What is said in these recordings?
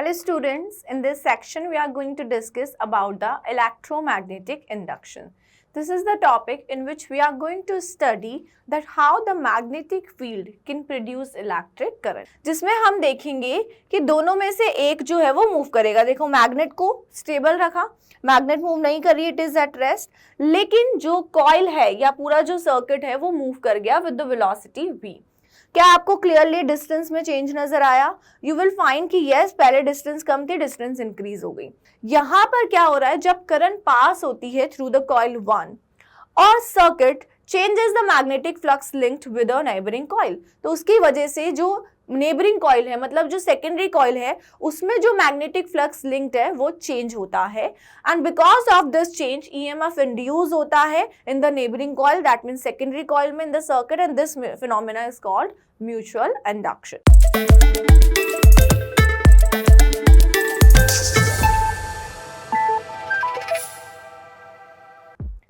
Hello students, in this section we are going to discuss about the electromagnetic induction. This is the topic in which we are going to study that how the magnetic field can produce electric current. जिसमें हम देखेंगे कि दोनों में से एक जो है वो मूव करेगा. देखो मैग्नेट को स्टेबल रखा, मैग्नेट मूव नहीं कर रही, इट इज एट रेस्ट, लेकिन जो कॉइल है या पूरा जो सर्किट है वो मूव कर गया विद द वेलोसिटी v. क्या आपको क्लियरली डिस्टेंस में चेंज नजर आया? यू विल फाइंड कि यस पहले डिस्टेंस कम थी, डिस्टेंस इंक्रीज हो गई. यहाँ पर क्या हो रहा है, जब करंट पास होती है थ्रू द कॉइल 1 और circuit changes the magnetic flux linked with a neighbouring coil, तो उसकी वजह से जो नेबरिंग कॉइल है मतलब जो सेकेंडरी कॉइल है उसमें जो मैग्नेटिक फ्लक्स लिंक्ड है वो चेंज होता है and because of this change EMF induce होता है in the neighbouring coil, that means secondary coil में in the circuit, and this phenomena is called mutual induction.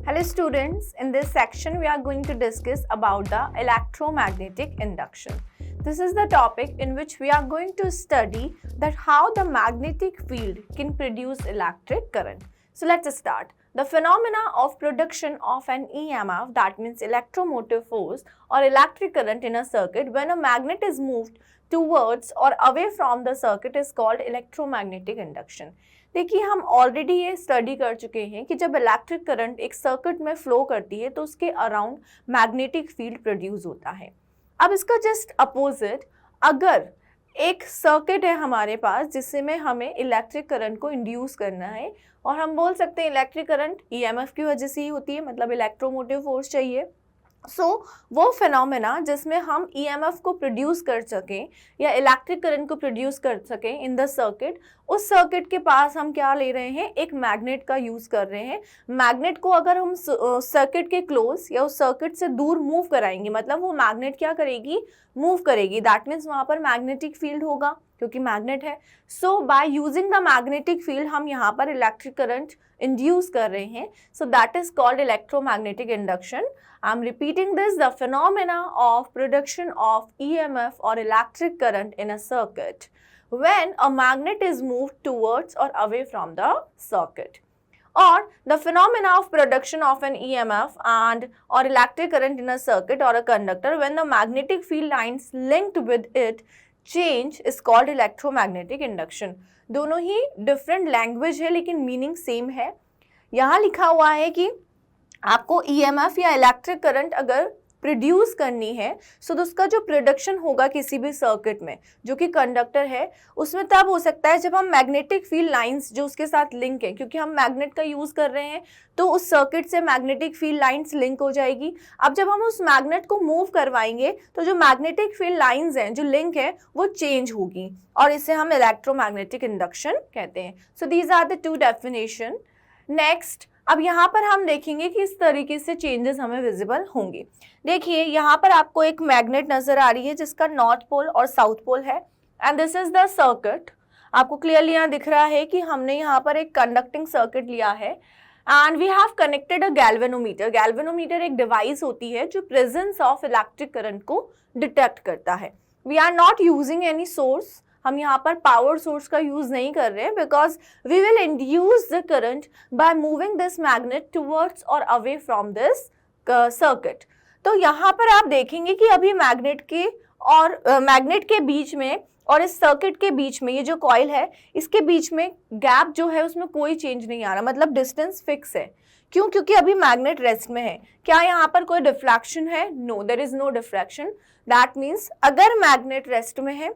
Hello students, in this section we are going to discuss about the electromagnetic induction. This is the topic in which we are going to study that how the magnetic field can produce electric current. So let's start. The phenomena of production of an EMF, that means electromotive force or electric current in a circuit when a magnet is moved towards or away from the circuit is called electromagnetic induction. देखिए हम already ये study कर चुके हैं कि जब electric current एक circuit में फ्लो करती है तो उसके अराउंड मैग्नेटिक फील्ड प्रोड्यूस होता है. अब इसका जस्ट अपोजिट, अगर एक सर्किट है हमारे पास जिसमें हमें इलेक्ट्रिक करंट को इंड्यूस करना है, और हम बोल सकते हैं इलेक्ट्रिक करंट ईएमएफ की वजह से ही होती है, मतलब इलेक्ट्रोमोटिव फोर्स चाहिए. वो फिनोमेना जिसमें हम ईएमएफ को प्रोड्यूस कर सकें या इलेक्ट्रिक करंट को प्रोड्यूस कर सकें इन द सर्किट, उस सर्किट के पास हम क्या ले रहे हैं, एक मैग्नेट का यूज कर रहे हैं. मैग्नेट को अगर हम सर्किट के क्लोज या उस सर्किट से दूर मूव कराएंगे, मतलब वो मैग्नेट क्या करेगी, मूव करेगी, दैट मीन्स वहाँ पर मैग्नेटिक फील्ड होगा क्योंकि मैग्नेट है. So by using the magnetic field हम यहाँ पर इलेक्ट्रिक करंट इंड्यूस कर रहे हैं. So that is called electromagnetic induction. I'm repeating this, the phenomena of production of EMF or electric current in a circuit when a magnet is moved towards or away from the circuit, or the phenomena of production of an EMF and or electric current in a circuit or a conductor when the magnetic field lines linked with it change is called electromagnetic induction. दोनों ही different language है लेकिन meaning same है. यहाँ लिखा हुआ है कि आपको ईएमएफ या इलेक्ट्रिक करंट अगर प्रोड्यूस करनी है तो उसका जो प्रोडक्शन होगा किसी भी सर्किट में जो कि कंडक्टर है उसमें तब हो सकता है जब हम मैग्नेटिक फील्ड लाइंस जो उसके साथ लिंक है, क्योंकि हम मैग्नेट का यूज कर रहे हैं तो उस सर्किट से मैग्नेटिक फील्ड लाइंस लिंक हो जाएगी. अब जब हम उस मैग्नेट को मूव करवाएंगे तो जो मैग्नेटिक फील्ड लाइंस हैं, जो लिंक है, वो चेंज होगी और इसे हम इलेक्ट्रोमैग्नेटिक इंडक्शन कहते हैं. So these are the two definition. Next, अब यहाँ पर हम देखेंगे कि इस तरीके से चेंजेस हमें विजिबल होंगे. देखिए यहाँ पर आपको एक मैग्नेट नजर आ रही है जिसका नॉर्थ पोल और साउथ पोल है and this is the circuit. आपको क्लियरली यहाँ दिख रहा है कि हमने यहाँ पर एक कंडक्टिंग सर्किट लिया है and we have connected a galvanometer. Galvanometer एक डिवाइस होती है जो प्रेजेंस ऑफ इलेक्ट्रिक करंट को डिटेक्ट करता है. We are not using any source, हम यहाँ पर पावर सोर्स का यूज नहीं कर रहे हैं because we will induce the current by moving this magnet towards और अवे फ्रॉम दिस सर्किट. तो यहाँ पर आप देखेंगे कि अभी मैग्नेट के बीच में और इस सर्किट के बीच में ये जो कॉइल है इसके बीच में गैप जो है उसमें कोई चेंज नहीं आ रहा, मतलब डिस्टेंस फिक्स है. क्यों? क्योंकि अभी मैग्नेट रेस्ट में है. क्या यहाँ पर कोई डिफ्रैक्शन है? No, there is no diffraction. That means अगर मैग्नेट रेस्ट में है,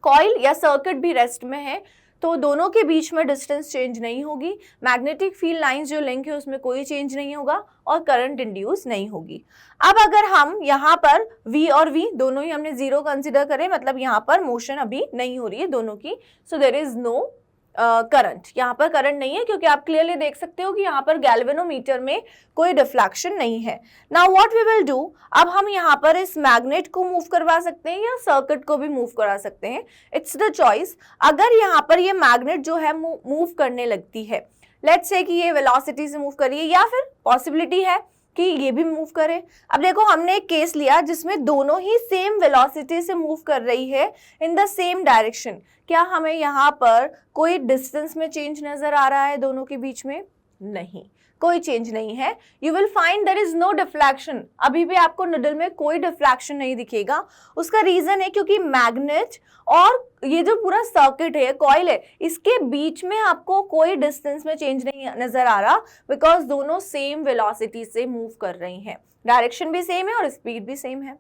कॉइल या सर्किट भी रेस्ट में है, तो दोनों के बीच में डिस्टेंस चेंज नहीं होगी, मैग्नेटिक फील्ड लाइंस जो लिंक है उसमें कोई चेंज नहीं होगा और करंट इंड्यूस नहीं होगी. अब अगर हम यहाँ पर V और V दोनों ही हमने जीरो कंसिडर करें, मतलब यहाँ पर मोशन अभी नहीं हो रही है दोनों की, so there is no current. यहाँ पर करंट नहीं है क्योंकि आप क्लियरली देख सकते हो कि यहाँ पर गैल्वेनोमीटर में कोई डिफ्लेक्शन नहीं है. Now what we will do, अब हम यहाँ पर इस मैग्नेट को मूव करवा सकते हैं या सर्किट को भी मूव करा सकते हैं, इट्स द चॉइस. अगर यहाँ पर ये मैग्नेट जो है मूव करने लगती है, लेट्स से कि ये वेलोसिटी से मूव कर रही है, या फिर पॉसिबिलिटी है कि ये भी मूव करे। अब देखो हमने एक केस लिया जिसमें दोनों ही सेम वेलोसिटी से मूव कर रही है इन द सेम डायरेक्शन। क्या हमें यहाँ पर कोई डिस्टेंस में चेंज नजर आ रहा है दोनों के बीच में? नहीं, कोई चेंज नहीं है। You will find there is no deflection, अभी भी आपको निडल में कोई डिफ्लेक्शन नहीं दिखेगा। उसका रीजन है क्योंकि मैग्नेट और ये जो पूरा सर्किट है, कॉइल है, इसके बीच में आपको कोई डिस्टेंस में चेंज नहीं नजर आ रहा, बिकॉज दोनों सेम वेलोसिटी से मूव कर रही हैं, डायरेक्शन भी सेम है और स्पीड भी सेम है।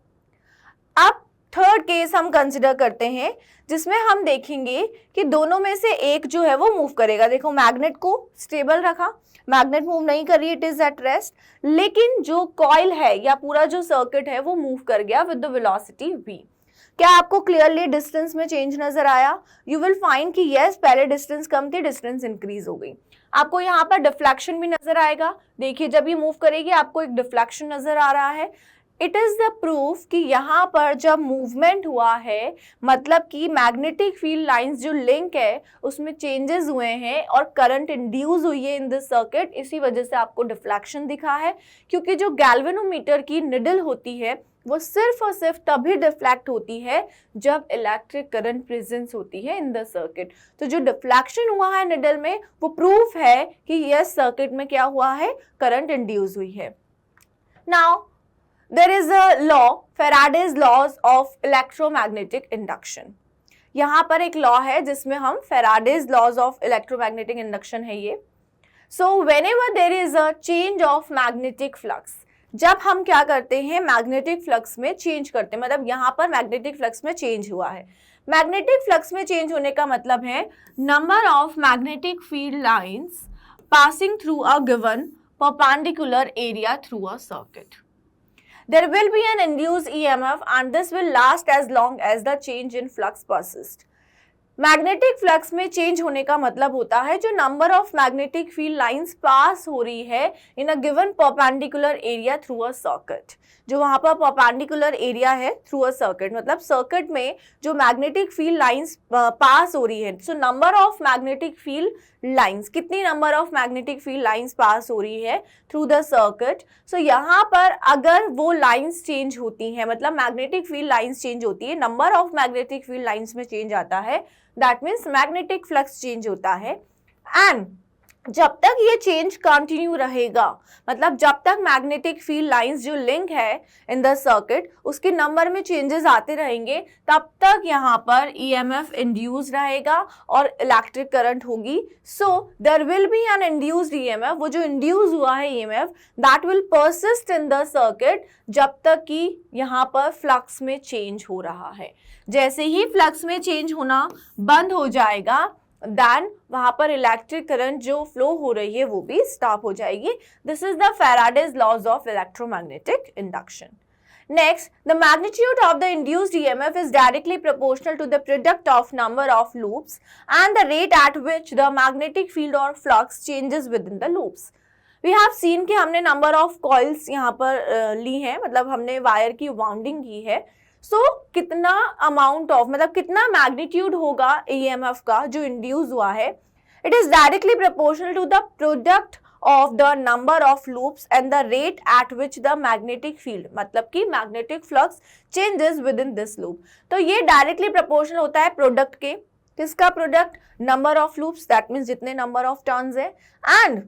अब थर्ड केस हम कंसिडर करते हैं जिसमें हम देखेंगे कि दोनों में से एक जो है वो मूव करेगा। देखो मैग्नेट को स्टेबल रखा, मैग्नेट मूव नहीं कर रही, इट इज एट रेस्ट, लेकिन जो कॉइल है या पूरा जो सर्किट है वो मूव कर गया विद द वेलोसिटी v। क्या आपको क्लियरली डिस्टेंस में चेंज नजर आया? यू विल फाइंड कि यस, पहले डिस्टेंस कम थी, डिस्टेंस इंक्रीज हो गई। आपको यहाँ पर डिफ्लेक्शन भी नजर आएगा। देखिए जब ये मूव करेगी आपको एक डिफ्लेक्शन नजर आ रहा है। इट इज द प्रूफ कि यहाँ पर जब मूवमेंट हुआ है, मतलब कि मैग्नेटिक फील्ड लाइंस जो लिंक है उसमें चेंजेस हुए हैं और करंट इंड्यूस हुई है इन दिस सर्किट, इसी वजह से आपको डिफ्लेक्शन दिखा है। क्योंकि जो गैल्वेनोमीटर की निडल होती है वो सिर्फ और सिर्फ तभी डिफ्लेक्ट होती है जब इलेक्ट्रिक करंट प्रेजेंस होती है इन द सर्किट। तो जो डिफ्लेक्शन हुआ है निडल में वो प्रूफ है कि यस, सर्किट में क्या हुआ है, करंट इंड्यूस हुई है। Now there is a law, Faraday's laws of electromagnetic induction। यहाँ पर एक लॉ है जिसमें हम Faraday's laws of electromagnetic induction है ये। So whenever there is a change of magnetic flux, जब हम क्या करते हैं, मैग्नेटिक फ्लक्स में चेंज करते हैं, मतलब यहाँ पर मैग्नेटिक फ्लक्स में चेंज हुआ है। मैग्नेटिक फ्लक्स में चेंज होने का मतलब है number of magnetic field lines passing through a given perpendicular area through a circuit. There will be an induced EMF and this will last as long as the change in flux persists। Magnetic flux में change होने का मतलब होता है जो number of magnetic field lines pass हो रही है in a given perpendicular area through a circuit. जो वहां पर परपेंडिकुलर एरिया है थ्रू अ सर्किट, मतलब सर्किट में जो मैग्नेटिक फील्ड लाइंस पास हो रही है। So number of magnetic field lines, कितनी number of magnetic field lines pass हो रही है थ्रू द सर्किट। सो यहाँ पर अगर वो लाइंस चेंज होती हैं, मतलब मैग्नेटिक फील्ड लाइंस चेंज होती है, number of magnetic field lines में चेंज आता है, that means magnetic flux change होता है। एंड जब तक ये चेंज कंटिन्यू रहेगा, मतलब जब तक मैग्नेटिक फील्ड लाइंस जो लिंक है इन द सर्किट उसके नंबर में चेंजेस आते रहेंगे, तब तक यहाँ पर ईएमएफ इंड्यूस रहेगा और इलेक्ट्रिक करंट होगी। So there will be an induced EMF, वो जो इंड्यूस हुआ है EMF that will persist in the circuit जब तक कि यहाँ पर फ्लक्स में चेंज हो रहा है। जैसे ही फ्लक्स में चेंज होना बंद हो जाएगा, देन वहां पर इलेक्ट्रिक करंट जो फ्लो हो रही है वो भी स्टॉप हो जाएगी। This is the Faraday's laws of electromagnetic induction। Next, the magnitude of the induced EMF is directly proportional to the product of number of loops and the rate at which the magnetic field or flux changes within the loops। We have seen कि हमने number of coils यहाँ पर ली है, मतलब हमने wire की wounding की है। सो कितना अमाउंट ऑफ, मतलब कितना मैग्नीट्यूड होगा ईएमएफ का जो इंड्यूस हुआ है, it is directly proportional to the product of the number of loops and the rate at which the magnetic field, मतलब कि magnetic flux changes within this loop. तो ये डायरेक्टली प्रोपोर्शनल होता है प्रोडक्ट के, किसका product, number of loops, that means जितने number of turns है, and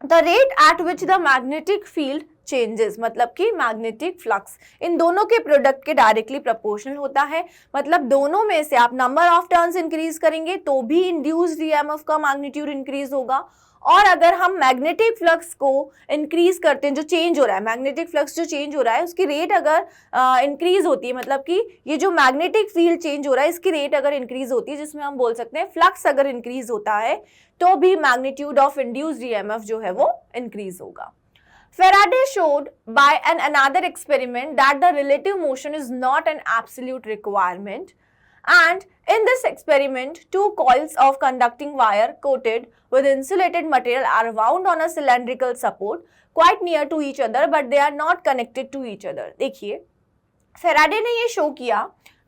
the rate at which the magnetic field changes, मतलब कि मैग्नेटिक फ्लक्स, इन दोनों के प्रोडक्ट के डायरेक्टली प्रोपोर्शनल होता है। मतलब दोनों में से आप नंबर ऑफ टर्न्स इंक्रीज करेंगे तो भी इंड्यूस्ड ईएमएफ का मैग्नीट्यूड इंक्रीज होगा, और अगर हम मैग्नेटिक फ्लक्स को इंक्रीज करते हैं, जो चेंज हो रहा है, मैग्नेटिक फ्लक्स जो चेंज हो रहा है उसकी रेट अगर इंक्रीज होती है, मतलब कि ये जो मैग्नेटिक फील्ड चेंज हो रहा है इसकी रेट अगर इंक्रीज होती है, जिसमें हम बोल सकते हैं फ्लक्स अगर इंक्रीज होता है, तो भी मैग्नीट्यूड ऑफ इंड्यूस्ड ईएमएफ जो है वो इंक्रीज होगा। Faraday showed by another experiment that the relative motion is not an absolute requirement, and in this experiment, two coils of conducting wire coated with insulated material are wound on a cylindrical support quite near to each other, but they are not connected to each other। देखिए Faraday ने ये show किया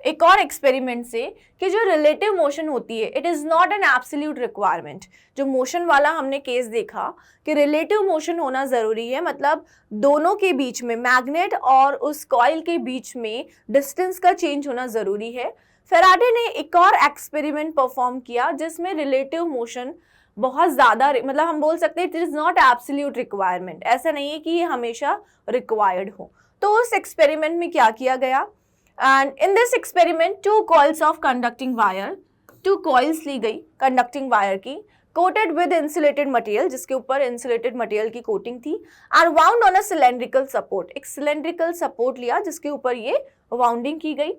एक और experiment से कि जो relative motion होती है it is not an absolute requirement. जो मोशन वाला हमने केस देखा कि रिलेटिव मोशन होना ज़रूरी है, मतलब दोनों के बीच में, मैग्नेट और उस कॉइल के बीच में डिस्टेंस का चेंज होना ज़रूरी है। फेराडे ने एक और एक्सपेरिमेंट परफॉर्म किया जिसमें रिलेटिव मोशन बहुत ज़्यादा, मतलब हम बोल सकते हैं it is not absolute requirement, ऐसा नहीं है कि ये हमेशा रिक्वायर्ड हो। तो उस एक्सपेरिमेंट में क्या किया गया, and in this experiment 2 coils of conducting wire, 2 coils ली गई कंडक्टिंग वायर की, कोटेड विद इंसुलेटेड मटेरियल, जिसके ऊपर इंसुलेटेड मटेरियल की कोटिंग थी, and wound on a cylindrical support, एक सिलेंड्रिकल सपोर्ट लिया जिसके ऊपर ये वाउंडिंग की गई,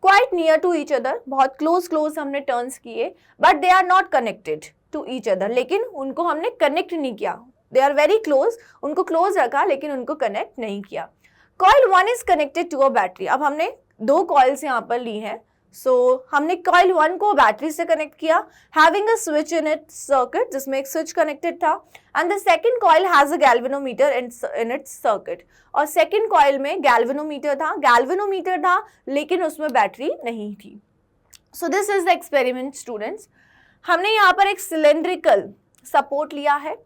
quite near to each other, बहुत क्लोज हमने टर्न्स किए, but they are not connected to each other, लेकिन उनको हमने कनेक्ट नहीं किया, दे आर वेरी क्लोज, उनको क्लोज रखा लेकिन उनको कनेक्ट नहीं किया। Coil 1 is connected to a battery, अब हमने 2 कॉइल्स यहाँ पर ली हैं, सो हमने कॉइल 1 को बैटरी से कनेक्ट किया, having a switch in its circuit, जिसमें एक स्विच कनेक्टेड था, and the second coil has a galvanometer in its circuit, और सेकंड कॉइल में गैल्वेनोमीटर था लेकिन उसमें बैटरी नहीं थी। So this is the experiment students. हमने यहाँ पर एक सिलेंड्रिकल सपोर्ट लिया है,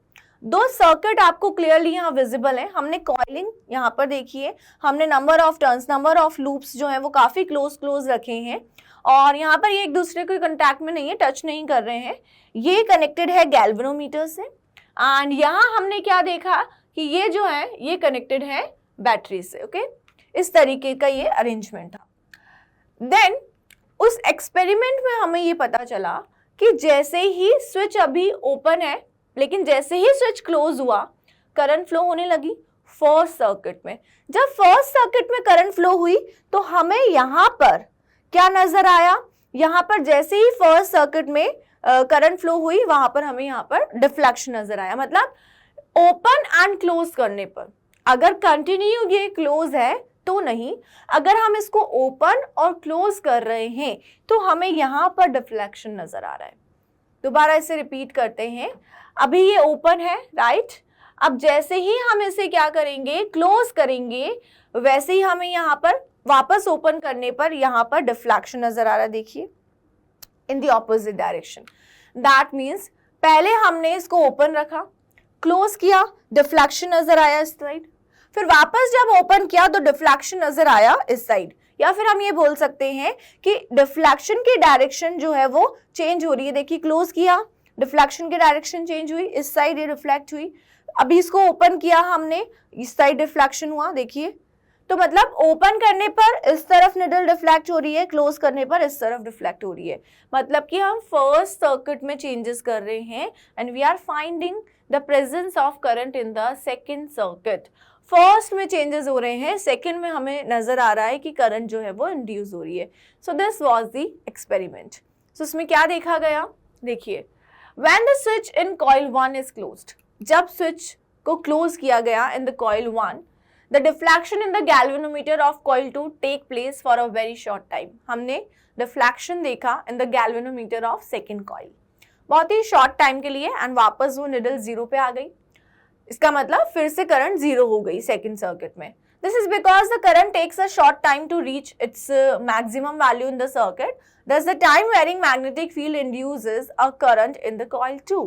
2 सर्किट आपको क्लियरली यहाँ विजिबल है, हमने कॉइलिंग यहाँ पर देखिए, हमने number of turns, number of loops जो है वो काफ़ी क्लोज रखे हैं, और यहाँ पर ये एक दूसरे के कांटेक्ट में नहीं है, टच नहीं कर रहे हैं, ये कनेक्टेड है गैल्वेनोमीटर से, एंड यहाँ हमने क्या देखा कि ये जो है ये कनेक्टेड है बैटरी से। ओके, इस तरीके का ये अरेंजमेंट था। देन उस एक्सपेरिमेंट में हमें ये पता चला कि जैसे ही स्विच अभी ओपन है लेकिन जैसे ही स्विच क्लोज हुआ करंट फ्लो होने लगी फर्स्ट सर्किट में। जब फर्स्ट सर्किट में करंट फ्लो हुई तो हमें यहाँ पर क्या नजर आया, यहाँ पर जैसे ही फर्स्ट सर्किट में करंट फ्लो हुई वहां पर हमें यहाँ पर डिफ्लेक्शन नजर आया, मतलब ओपन एंड क्लोज करने पर, अगर कंटिन्यू ये क्लोज है तो नहीं, अगर हम इसको ओपन और क्लोज कर रहे हैं तो हमें यहाँ पर डिफ्लेक्शन नजर आ रहा है। दोबारा इसे रिपीट करते हैं, अभी ये ओपन है राइट, अब जैसे ही हम इसे क्या करेंगे क्लोज करेंगे वैसे ही हमें यहाँ पर वापस ओपन करने पर यहाँ पर डिफ्लेक्शन नजर आ रहा है, देखिए इन the opposite direction. That means पहले हमने इसको ओपन रखा, क्लोज किया, डिफ्लेक्शन नजर आया इस साइड, फिर वापस जब ओपन किया तो डिफ्लेक्शन नजर आया इस साइड, या फिर हम ये बोल सकते हैं कि डिफ्लेक्शन की डायरेक्शन जो है वो चेंज हो रही है। देखिए क्लोज किया, डिफ्लेक्शन की डायरेक्शन चेंज हुई, इस साइड ये रिफ्लेक्ट हुई, अभी इसको ओपन किया हमने, इस साइड डिफ्लेक्शन हुआ, देखिए तो मतलब ओपन करने पर इस तरफ निडल डिफ्लेक्ट हो रही है, क्लोज करने पर इस तरफ डिफ्लेक्ट हो रही है, मतलब कि हम फर्स्ट सर्किट में चेंजेस कर रहे हैं and we are finding the presence of current in the second circuit. First में चेंजेस हो रहे हैं, सेकेंड में हमें नजर आ रहा है कि करंट जो है वो इंड्यूस हो रही है। So this was the experiment. So इसमें क्या देखा गया, देखिए when the switch in coil 1 is closed, जब स्विच को क्लोज किया गया in the coil 1, the deflection in the galvanometer of coil 2 take place for a very short time. हमने डिफ्लेक्शन देखा in the galvanometer of second coil, बहुत ही short time के लिए, एंड वापस वो निडल जीरो पे आ गई, इसका मतलब फिर से करंट जीरो हो गई सेकेंड सर्किट में। This is because the current takes a short time to reach its maximum value in the circuit, thus the time varying magnetic field induces a current in the coil 2।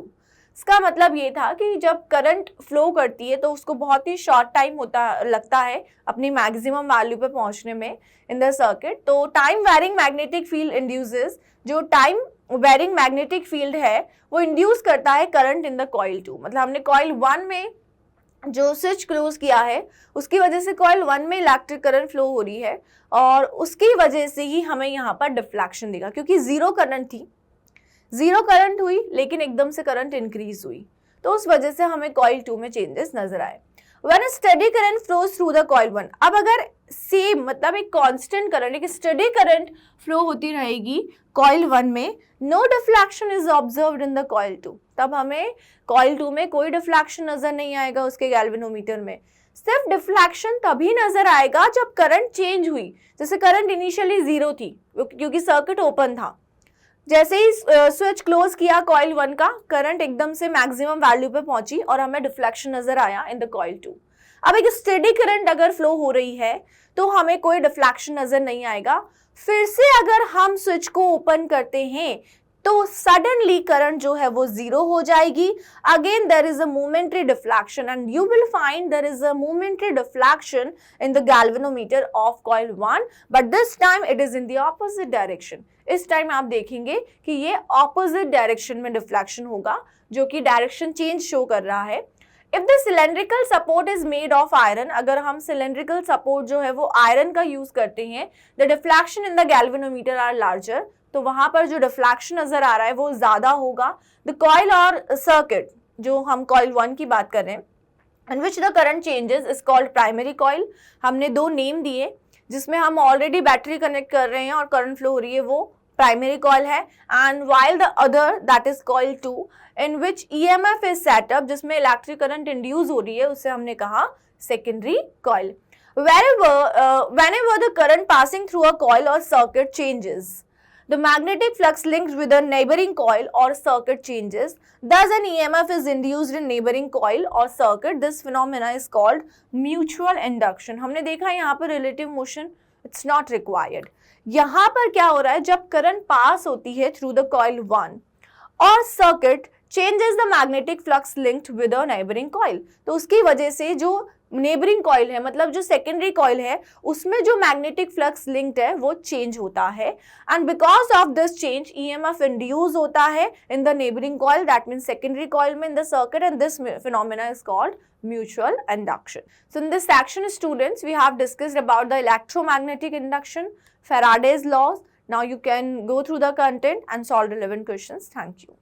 इसका मतलब ये था कि जब current flow करती है तो उसको बहुत ही शॉर्ट टाइम लगता है अपनी मैक्सिमम वैल्यू पे पहुंचने में इन द सर्किट। तो time varying magnetic field induces, जो टाइम वेरिंग मैग्नेटिक फील्ड है वो इंड्यूस करता है करंट इन द कॉइल 2। मतलब हमने कॉइल 1 में जो स्विच क्लोज किया है उसकी वजह से कॉइल 1 में इलेक्ट्रिक करंट फ्लो हो रही है और उसकी वजह से ही हमें यहाँ पर डिफ्लेक्शन दिखा, क्योंकि जीरो करंट थी, जीरो करंट हुई लेकिन एकदम से करंट इंक्रीज हुई, तो उस वजह से हमें कॉइल 2 में चेंजेस नजर आए। When a steady current flows through the coil 1, अब अगर सेम मतलब एक कांस्टेंट करंट, एक स्टडी करंट फ्लो होती रहेगी कॉइल 1 में, no deflection is observed in the coil 2, तब हमें कॉइल 2 में कोई डिफ्लेक्शन नजर नहीं आएगा उसके गैल्वेनोमीटर में। सिर्फ डिफ्लेक्शन तभी नजर आएगा जब करंट चेंज हुई, जैसे करंट इनिशियली जीरो थी क्योंकि सर्किट ओपन था, जैसे ही स्विच क्लोज किया कॉइल 1 का, करंट एकदम से मैक्सिमम वैल्यू पे पहुंची और हमें डिफ्लेक्शन नजर आया इन द कॉइल 2। अब एक स्टेडी करंट अगर फ्लो हो रही है तो हमें कोई डिफ्लेक्शन नजर नहीं आएगा, फिर से अगर हम स्विच को ओपन करते हैं तो सडनली करंट जो है वो जीरो हो जाएगी. Again there is a momentary deflection and you will find there is a momentary deflection in the galvanometer of coil 1, but this time it is in the opposite direction. इस time आप देखेंगे कि ये opposite direction में deflection होगा, जो कि direction change show कर रहा है. If the cylindrical support is made of iron, अगर हम सिलेंड्रिकल सपोर्ट जो है वो आयरन का यूज करते हैं, the deflection in the galvanometer are larger, तो वहां पर जो डिफ्लेक्शन नजर आ रहा है वो ज्यादा होगा. द कॉइल और सर्किट, जो हम कॉइल 1 की बात कर रहे हैं, in which the current changes is called primary coil. हमने दो नेम दिए, जिसमें हम ऑलरेडी बैटरी कनेक्ट कर रहे हैं और करंट फ्लो हो रही है, वो प्राइमरी कॉइल है. And while the other that is coil 2 in which EMF is setup, जिसमें इलेक्ट्रिक करंट इंड्यूस हो रही है, उसे हमने कहा secondary coil. Whenever the current passing through a coil or circuit changes, the magnetic flux linked with a neighboring coil or circuit changes. Thus, an EMF is induced in neighboring coil or circuit. This phenomena is called mutual induction. हमने देखा यहाँ पर relative motion, it's not required. यहाँ पर क्या हो रहा है, जब करंट पास होती है through the coil 1 और circuit changes the magnetic flux linked with a neighboring coil, तो उसकी वजह से जो नेबरिंग कॉइल है, मतलब जो सेकेंडरी कॉइल है, उसमें जो मैग्नेटिक फ्लक्स लिंक्ड है वो चेंज होता है. And because of this change EMF induce होता है in the neighbouring coil, that means secondary coil में in the circuit, and this phenomena is called mutual induction. So in this section, students, we have discussed about the electromagnetic induction, Faraday's laws. Now you can go through the content and solve relevant questions. Thank you.